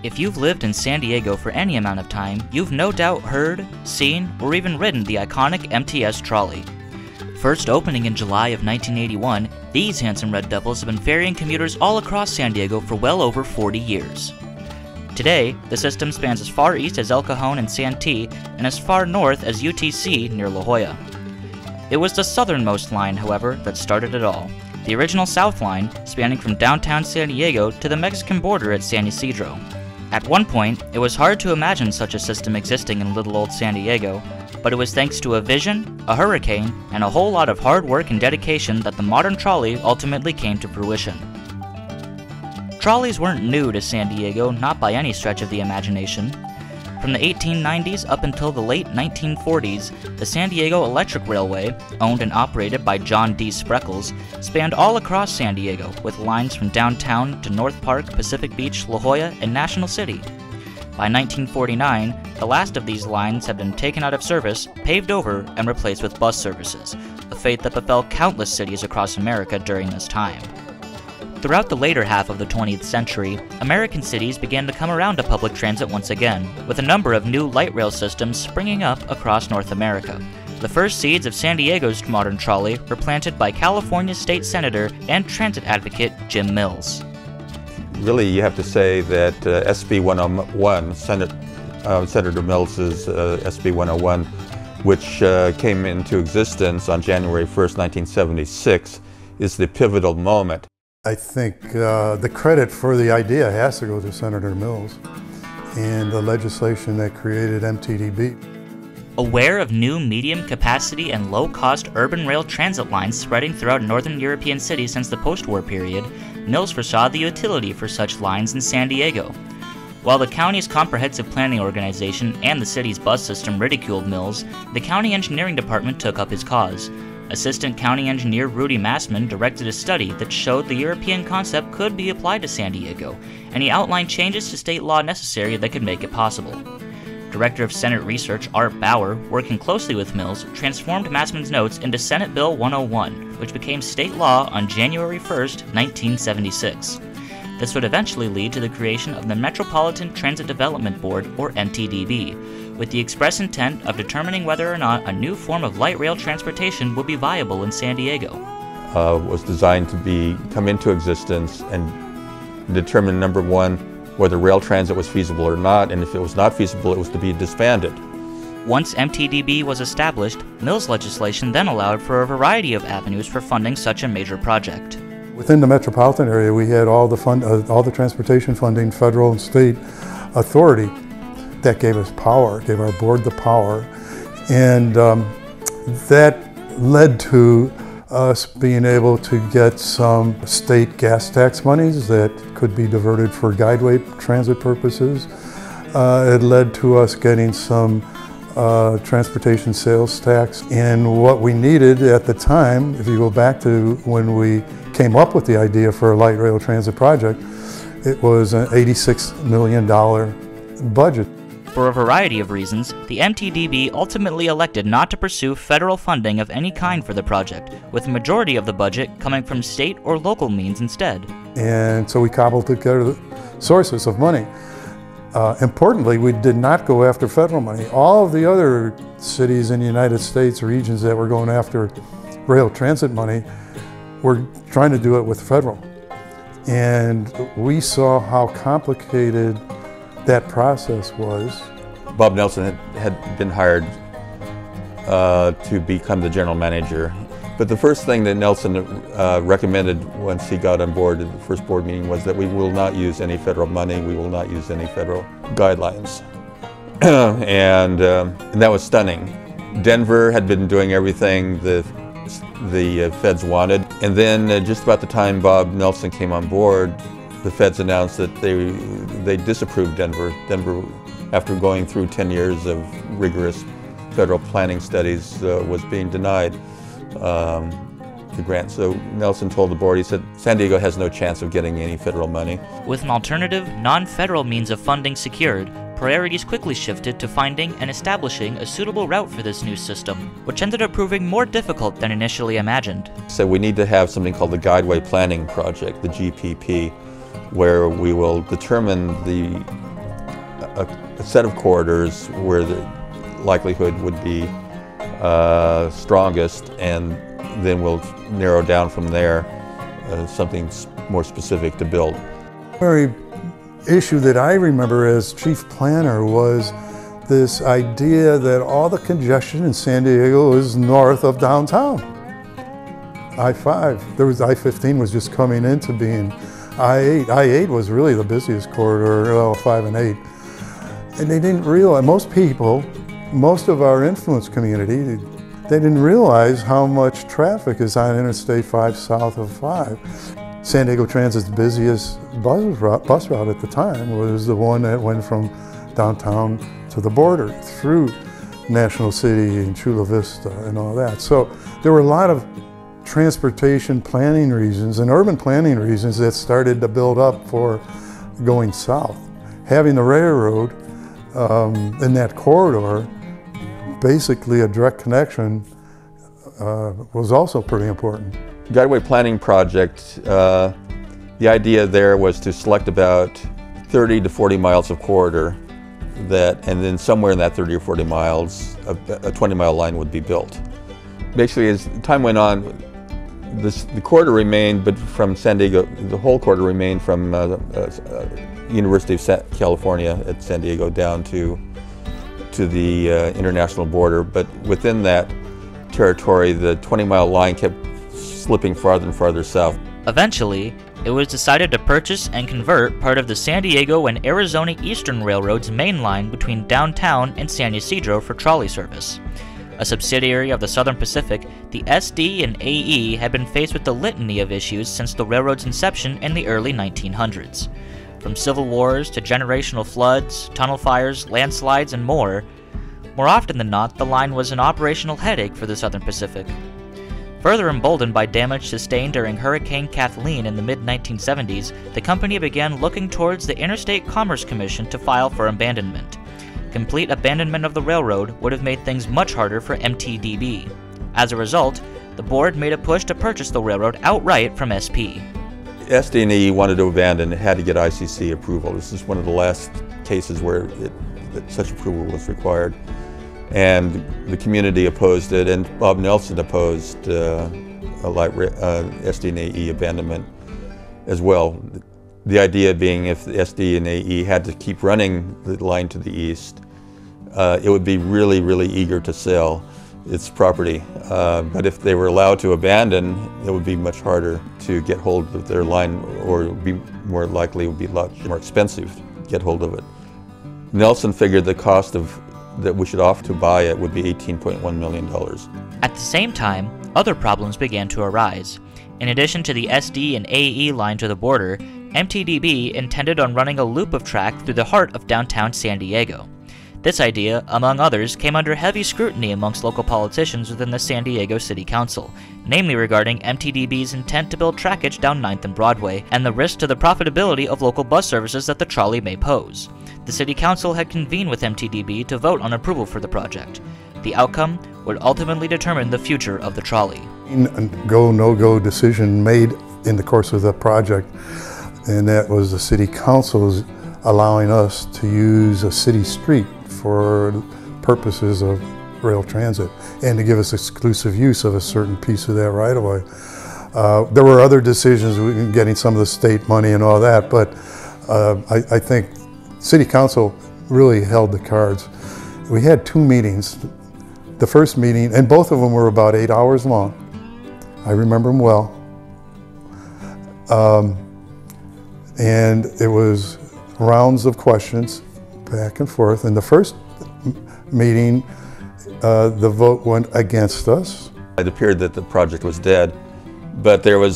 If you've lived in San Diego for any amount of time, you've no doubt heard, seen, or even ridden the iconic MTS Trolley. First opening in July of 1981, these handsome red devils have been ferrying commuters all across San Diego for well over 40 years. Today, the system spans as far east as El Cajon and Santee and as far north as UTC near La Jolla. It was the southernmost line, however, that started it all. The original South Line, spanning from downtown San Diego to the Mexican border at San Ysidro. At one point, it was hard to imagine such a system existing in little old San Diego, but it was thanks to a vision, a hurricane, and a whole lot of hard work and dedication that the modern trolley ultimately came to fruition. Trolleys weren't new to San Diego, not by any stretch of the imagination. From the 1890s up until the late 1940s, the San Diego Electric Railway, owned and operated by John D. Spreckles, spanned all across San Diego, with lines from downtown to North Park, Pacific Beach, La Jolla, and National City. By 1949, the last of these lines had been taken out of service, paved over, and replaced with bus services, a fate that befell countless cities across America during this time. Throughout the later half of the 20th century, American cities began to come around to public transit once again, with a number of new light rail systems springing up across North America. The first seeds of San Diego's modern trolley were planted by California State Senator and transit advocate Jim Mills. Really, you have to say that SB 101, Senator Mills's SB 101, which came into existence on January 1st, 1976, is the pivotal moment. I think the credit for the idea has to go to Senator Mills and the legislation that created MTDB. Aware of new medium capacity and low-cost urban rail transit lines spreading throughout northern European cities since the post-war period, Mills foresaw the utility for such lines in San Diego. While the county's comprehensive planning organization and the city's bus system ridiculed Mills, the county engineering department took up his cause. Assistant County Engineer Rudy Massman directed a study that showed the European concept could be applied to San Diego, and he outlined changes to state law necessary that could make it possible. Director of Senate Research Art Bauer, working closely with Mills, transformed Massman's notes into Senate Bill 101, which became state law on January 1, 1976. This would eventually lead to the creation of the Metropolitan Transit Development Board, or MTDB, with the express intent of determining whether or not a new form of light rail transportation would be viable in San Diego. Was designed to come into existence and determine, number one, whether rail transit was feasible or not, and if it was not feasible, it was to be disbanded. Once MTDB was established, Mills legislation then allowed for a variety of avenues for funding such a major project. Within the metropolitan area, we had all the transportation funding, federal and state authority. That gave us power, gave our board the power, and that led to us being able to get some state gas tax monies that could be diverted for guideway transit purposes. It led to us getting some transportation sales tax, and what we needed at the time, if you go back to when we came up with the idea for a light rail transit project, it was an $86 million budget. For a variety of reasons, the MTDB ultimately elected not to pursue federal funding of any kind for the project, with the majority of the budget coming from state or local means instead. And so we cobbled together sources of money. Importantly, we did not go after federal money. All of the other cities in the United States, regions that were going after rail transit money, were trying to do it with federal. And we saw how complicated that process was. Bob Nelson had been hired to become the general manager. But the first thing that Nelson recommended once he got on board at the first board meeting was that we will not use any federal money, we will not use any federal guidelines. and that was stunning. Denver had been doing everything the feds wanted, and then just about the time Bob Nelson came on board, the feds announced that they disapproved Denver. Denver, after going through 10 years of rigorous federal planning studies, was being denied the grant. So Nelson told the board, he said, San Diego has no chance of getting any federal money. With an alternative, non-federal means of funding secured, priorities quickly shifted to finding and establishing a suitable route for this new system, which ended up proving more difficult than initially imagined. So we need to have something called the Guideway Planning Project, the GPP, where we will determine the a set of corridors where the likelihood would be strongest, and then we'll narrow down from there something more specific to build. The primary issue that I remember as chief planner was this idea that all the congestion in San Diego is north of downtown. I-5, I-15 was just coming into being. I-8 was really the busiest corridor, well, 5 and 8. And they didn't realize, most people, most of our influence community, they didn't realize how much traffic is on Interstate 5 south of 5. San Diego Transit's busiest bus route at the time was the one that went from downtown to the border through National City and Chula Vista and all that. So there were a lot of transportation planning reasons and urban planning reasons that started to build up for going south. Having the railroad in that corridor, basically a direct connection, was also pretty important. Guideway Planning Project, the idea there was to select about 30 to 40 miles of corridor and then somewhere in that 30 or 40 miles, a 20-mile line would be built. Basically, as time went on, the corridor remained, but from San Diego, the whole corridor remained from University of California at San Diego down to the international border. But within that territory, the 20-mile line kept slipping farther and farther south. Eventually, it was decided to purchase and convert part of the San Diego and Arizona Eastern Railroad's main line between downtown and San Ysidro for trolley service. A subsidiary of the Southern Pacific, the SD and AE had been faced with the litany of issues since the railroad's inception in the early 1900s. From civil wars to generational floods, tunnel fires, landslides, and more often than not, the line was an operational headache for the Southern Pacific. Further emboldened by damage sustained during Hurricane Kathleen in the mid-1970s, the company began looking towards the Interstate Commerce Commission to file for abandonment. Complete abandonment of the railroad would have made things much harder for MTDB. As a result, the board made a push to purchase the railroad outright from SP. SD&E wanted to abandon, it had to get ICC approval. This is one of the last cases where such approval was required. And the community opposed it, and Bob Nelson opposed SD&E abandonment as well. The idea being if the SD&E had to keep running the line to the east, it would be really, really eager to sell its property. But if they were allowed to abandon, it would be much harder to get hold of their line, or it would be more likely it would be a lot more expensive to get hold of it. Nelson figured the cost that we should offer to buy it would be $18.1 million. At the same time, other problems began to arise. In addition to the SD and AE line to the border, MTDB intended on running a loop of track through the heart of downtown San Diego. This idea, among others, came under heavy scrutiny amongst local politicians within the San Diego City Council, namely regarding MTDB's intent to build trackage down 9th and Broadway, and the risk to the profitability of local bus services that the trolley may pose. The City Council had convened with MTDB to vote on approval for the project. The outcome would ultimately determine the future of the trolley. A go, no-go decision made in the course of the project, and that was the City Council's allowing us to use a city street for purposes of rail transit and to give us exclusive use of a certain piece of that right-of-way. There were other decisions, getting some of the state money and all that, but I think City Council really held the cards. We had 2 meetings. The first meeting, and both of them were about 8 hours long. I remember them well. And it was rounds of questions back and forth. In the first meeting, the vote went against us. It appeared that the project was dead, but there are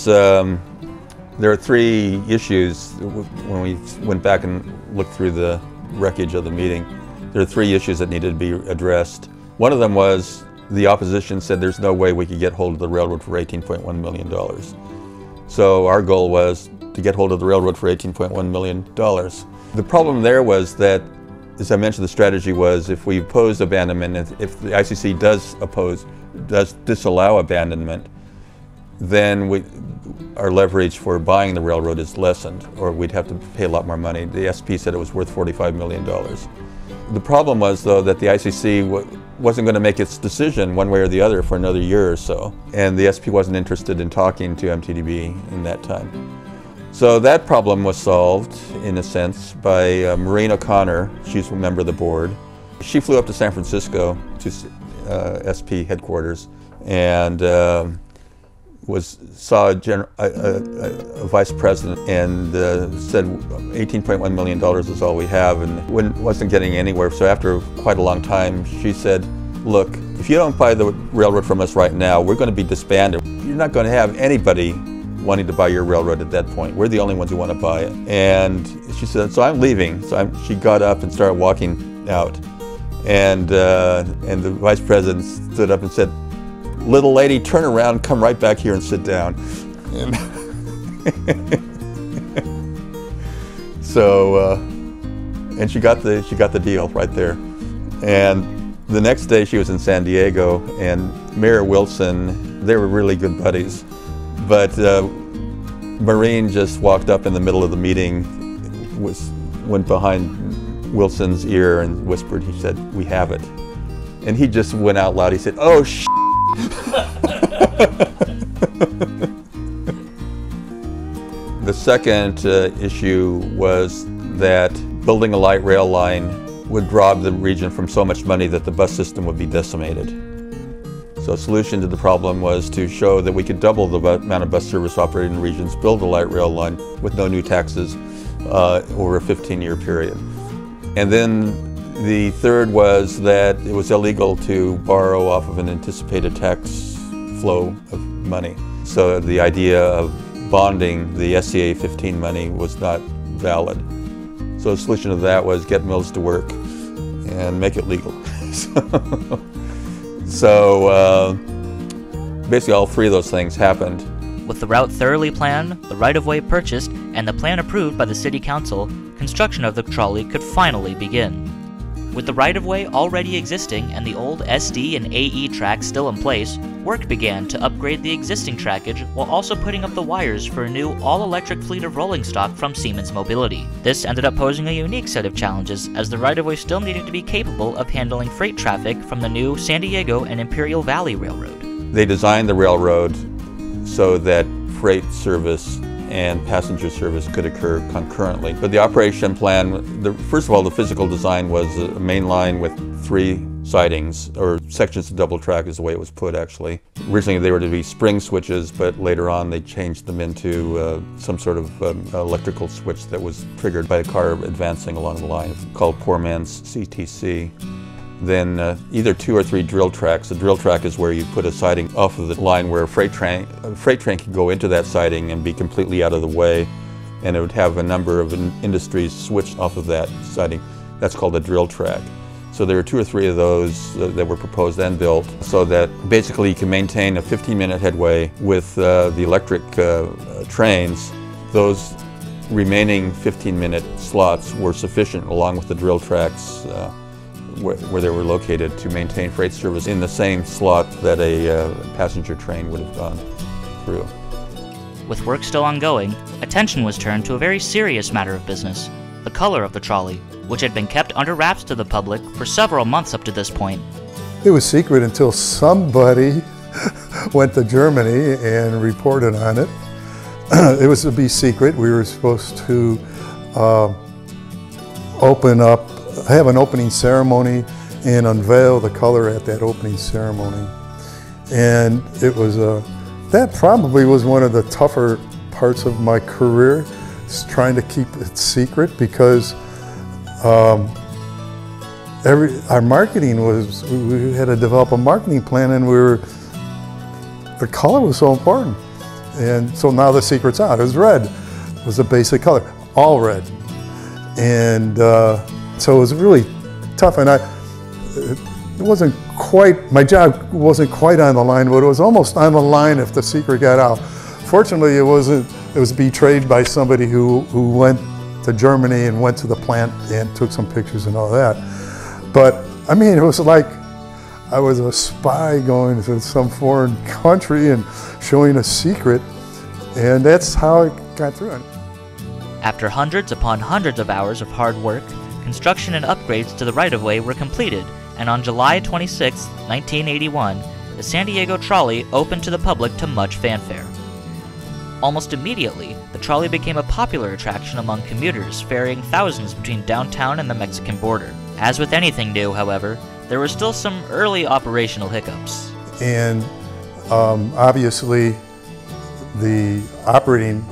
3 issues. When we went back and looked through the wreckage of the meeting, there are 3 issues that needed to be addressed. One of them was the opposition said there's no way we could get hold of the railroad for $18.1 million. So our goal was to get hold of the railroad for $18.1 million. The problem there was that, as I mentioned, the strategy was if we oppose abandonment, if the ICC does disallow abandonment, then our leverage for buying the railroad is lessened, or we'd have to pay a lot more money. The SP said it was worth $45 million. The problem was, though, that the ICC wasn't going to make its decision one way or the other for another year or so, and the SP wasn't interested in talking to MTDB in that time. So that problem was solved, in a sense, by Maureen O'Connor. She's a member of the board. She flew up to San Francisco to SP headquarters and saw a vice president and said $18.1 million is all we have, and wasn't getting anywhere. So after quite a long time, she said, look, if you don't buy the railroad from us right now, we're going to be disbanded. You're not going to have anybody wanting to buy your railroad at that point. We're the only ones who want to buy it. And she said, so I'm leaving. So she got up and started walking out. And the vice president stood up and said, little lady, turn around, come right back here and sit down. And so, and she got the deal right there. And the next day she was in San Diego, and Mayor Wilson, they were really good buddies. But Maureen just walked up in the middle of the meeting, went behind Wilson's ear and whispered, he said, we have it. And he just went out loud, he said, oh, sh**. The second issue was that building a light rail line would rob the region from so much money that the bus system would be decimated. So a solution to the problem was to show that we could double the amount of bus service operated in regions, build a light rail line with no new taxes over a 15-year period. And then the third was that it was illegal to borrow off of an anticipated tax flow of money. So the idea of bonding the SCA 15 money was not valid. So the solution to that was get mills to work and make it legal. So basically all three of those things happened. With the route thoroughly planned, the right-of-way purchased, and the plan approved by the City Council, construction of the trolley could finally begin. With the right-of-way already existing and the old SD and AE tracks still in place, work began to upgrade the existing trackage while also putting up the wires for a new all-electric fleet of rolling stock from Siemens Mobility. This ended up posing a unique set of challenges, as the right-of-way still needed to be capable of handling freight traffic from the new San Diego and Imperial Valley Railroad. They designed the railroad so that freight service and passenger service could occur concurrently. But the operation plan, first of all, the physical design was a main line with 3 sidings, or sections of double track is the way it was put, actually. Originally they were to be spring switches, but later on they changed them into some sort of electrical switch that was triggered by a car advancing along the line, called poor man's CTC. Then either 2 or 3 drill tracks. A drill track is where you put a siding off of the line where a freight train can go into that siding and be completely out of the way, and it would have a number of industries switched off of that siding. That's called a drill track. So there were 2 or 3 of those that were proposed and built, so that basically you can maintain a 15-minute headway with the electric trains. Those remaining 15-minute slots were sufficient, along with the drill tracks where they were located, to maintain freight service in the same slot that a passenger train would have gone through. With work still ongoing, attention was turned to a very serious matter of business: the color of the trolley, which had been kept under wraps to the public for several months up to this point. It was secret until somebody went to Germany and reported on it. It was to be secret. We were supposed to have an opening ceremony and unveil the color at that opening ceremony. And it was that probably was one of the tougher parts of my career, is trying to keep it secret, because our marketing was, we had to develop a marketing plan, and the color was so important. And so now the secret's out. It was red. It was a basic color, all red. And so it was really tough, and it wasn't quite, my job wasn't quite on the line, but it was almost on the line if the secret got out. Fortunately, it wasn't. It was betrayed by somebody who went to Germany and went to the plant and took some pictures and all that. But I mean, it was like I was a spy going to some foreign country and showing a secret, and that's how I got through it. After hundreds upon hundreds of hours of hard work, construction and upgrades to the right-of-way were completed, and on July 26, 1981, the San Diego Trolley opened to the public to much fanfare. Almost immediately, the trolley became a popular attraction among commuters ferrying thousands between downtown and the Mexican border. As with anything new, however, there were still some early operational hiccups. And obviously, the operating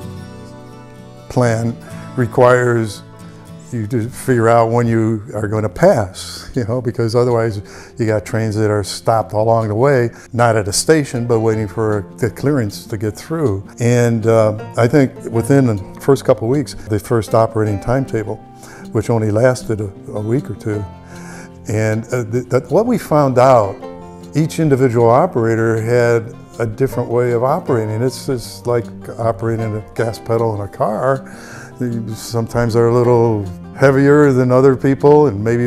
plan requires you to figure out when you are going to pass, because otherwise you got trains that are stopped along the way, not at a station, but waiting for the clearance to get through. And I think within the first couple of weeks, the first operating timetable, which only lasted a week or two. And what we found out, each individual operator had a different way of operating. It's just like operating a gas pedal in a car. Sometimes they're a little heavier than other people, and maybe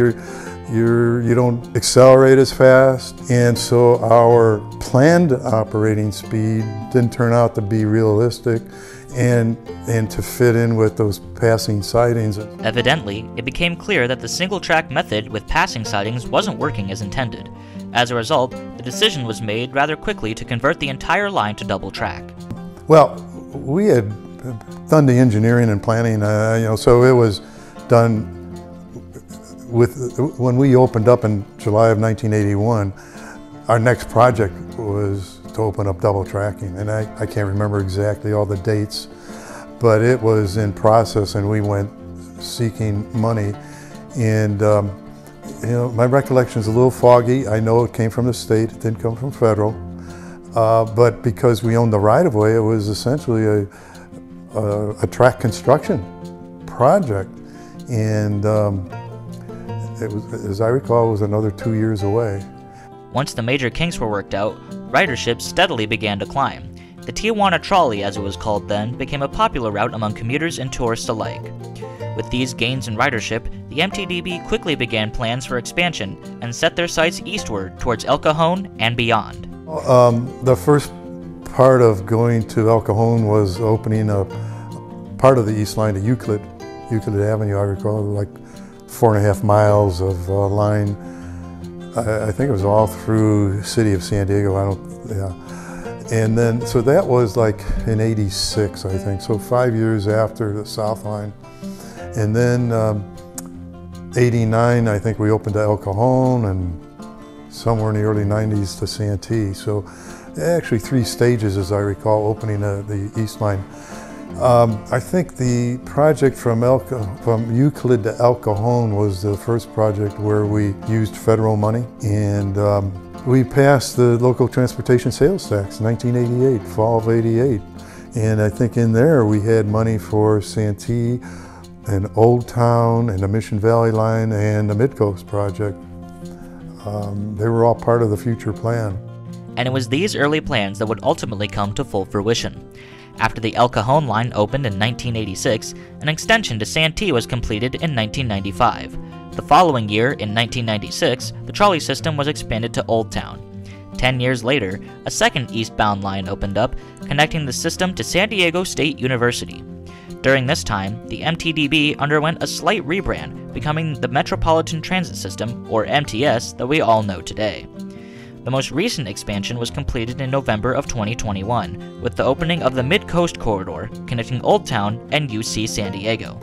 you don't accelerate as fast. And so our planned operating speed didn't turn out to be realistic and to fit in with those passing sidings. Evidently, it became clear that the single-track method with passing sidings wasn't working as intended. As a result, the decision was made rather quickly to convert the entire line to double track. Well, we had done the engineering and planning, so it was done when we opened up in July of 1981. Our next project was to open up double tracking, and I can't remember exactly all the dates, but it was in process, and we went seeking money. And my recollection is a little foggy. I know it came from the state, it didn't come from federal, but because we owned the right-of-way, it was essentially a track construction project. And it was, as I recall, it was another 2 years away. Once the major kinks were worked out, ridership steadily began to climb. The Tijuana Trolley, as it was called then, became a popular route among commuters and tourists alike. With these gains in ridership, the MTDB quickly began plans for expansion and set their sights eastward towards El Cajon and beyond. The first part of going to El Cajon was opening a part of the East Line to Euclid Avenue. I recall, like 4.5 miles of line. I think it was all through the city of San Diego. And then, so that was like in '86, I think. So 5 years after the South Line. And then '89, I think we opened to El Cajon, and somewhere in the early '90s to Santee. So actually 3 stages, as I recall, opening the East Line. I think the project from Euclid to El Cajon was the first project where we used federal money, and we passed the local transportation sales tax in 1988, fall of '88. And I think in there we had money for Santee and Old Town and the Mission Valley Line and the Midcoast project. They were all part of the future plan. And it was these early plans that would ultimately come to full fruition. After the El Cajon line opened in 1986, an extension to Santee was completed in 1995. The following year, in 1996, the trolley system was expanded to Old Town. 10 years later, a second eastbound line opened up, connecting the system to San Diego State University. During this time, the MTDB underwent a slight rebrand, becoming the Metropolitan Transit System, or MTS, that we all know today. The most recent expansion was completed in November of 2021, with the opening of the Mid-Coast Corridor, connecting Old Town and UC San Diego.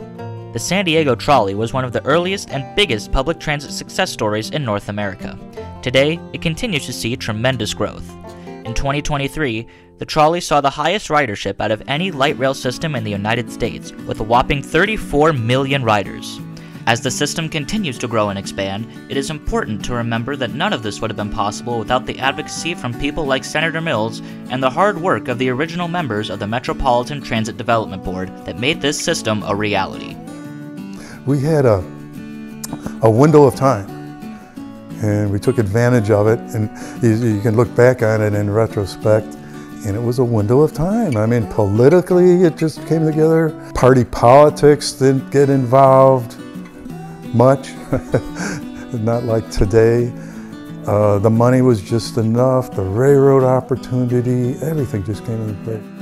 The San Diego Trolley was one of the earliest and biggest public transit success stories in North America. Today, it continues to see tremendous growth. In 2023, the trolley saw the highest ridership out of any light rail system in the United States, with a whopping 34 million riders. As the system continues to grow and expand, it is important to remember that none of this would have been possible without the advocacy from people like Senator Mills and the hard work of the original members of the Metropolitan Transit Development Board that made this system a reality. We had a window of time, and we took advantage of it, and you can look back on it in retrospect, and it was a window of time. I mean, politically, it just came together. Party politics didn't get involved much, not like today. The money was just enough, the railroad opportunity, everything just came into play.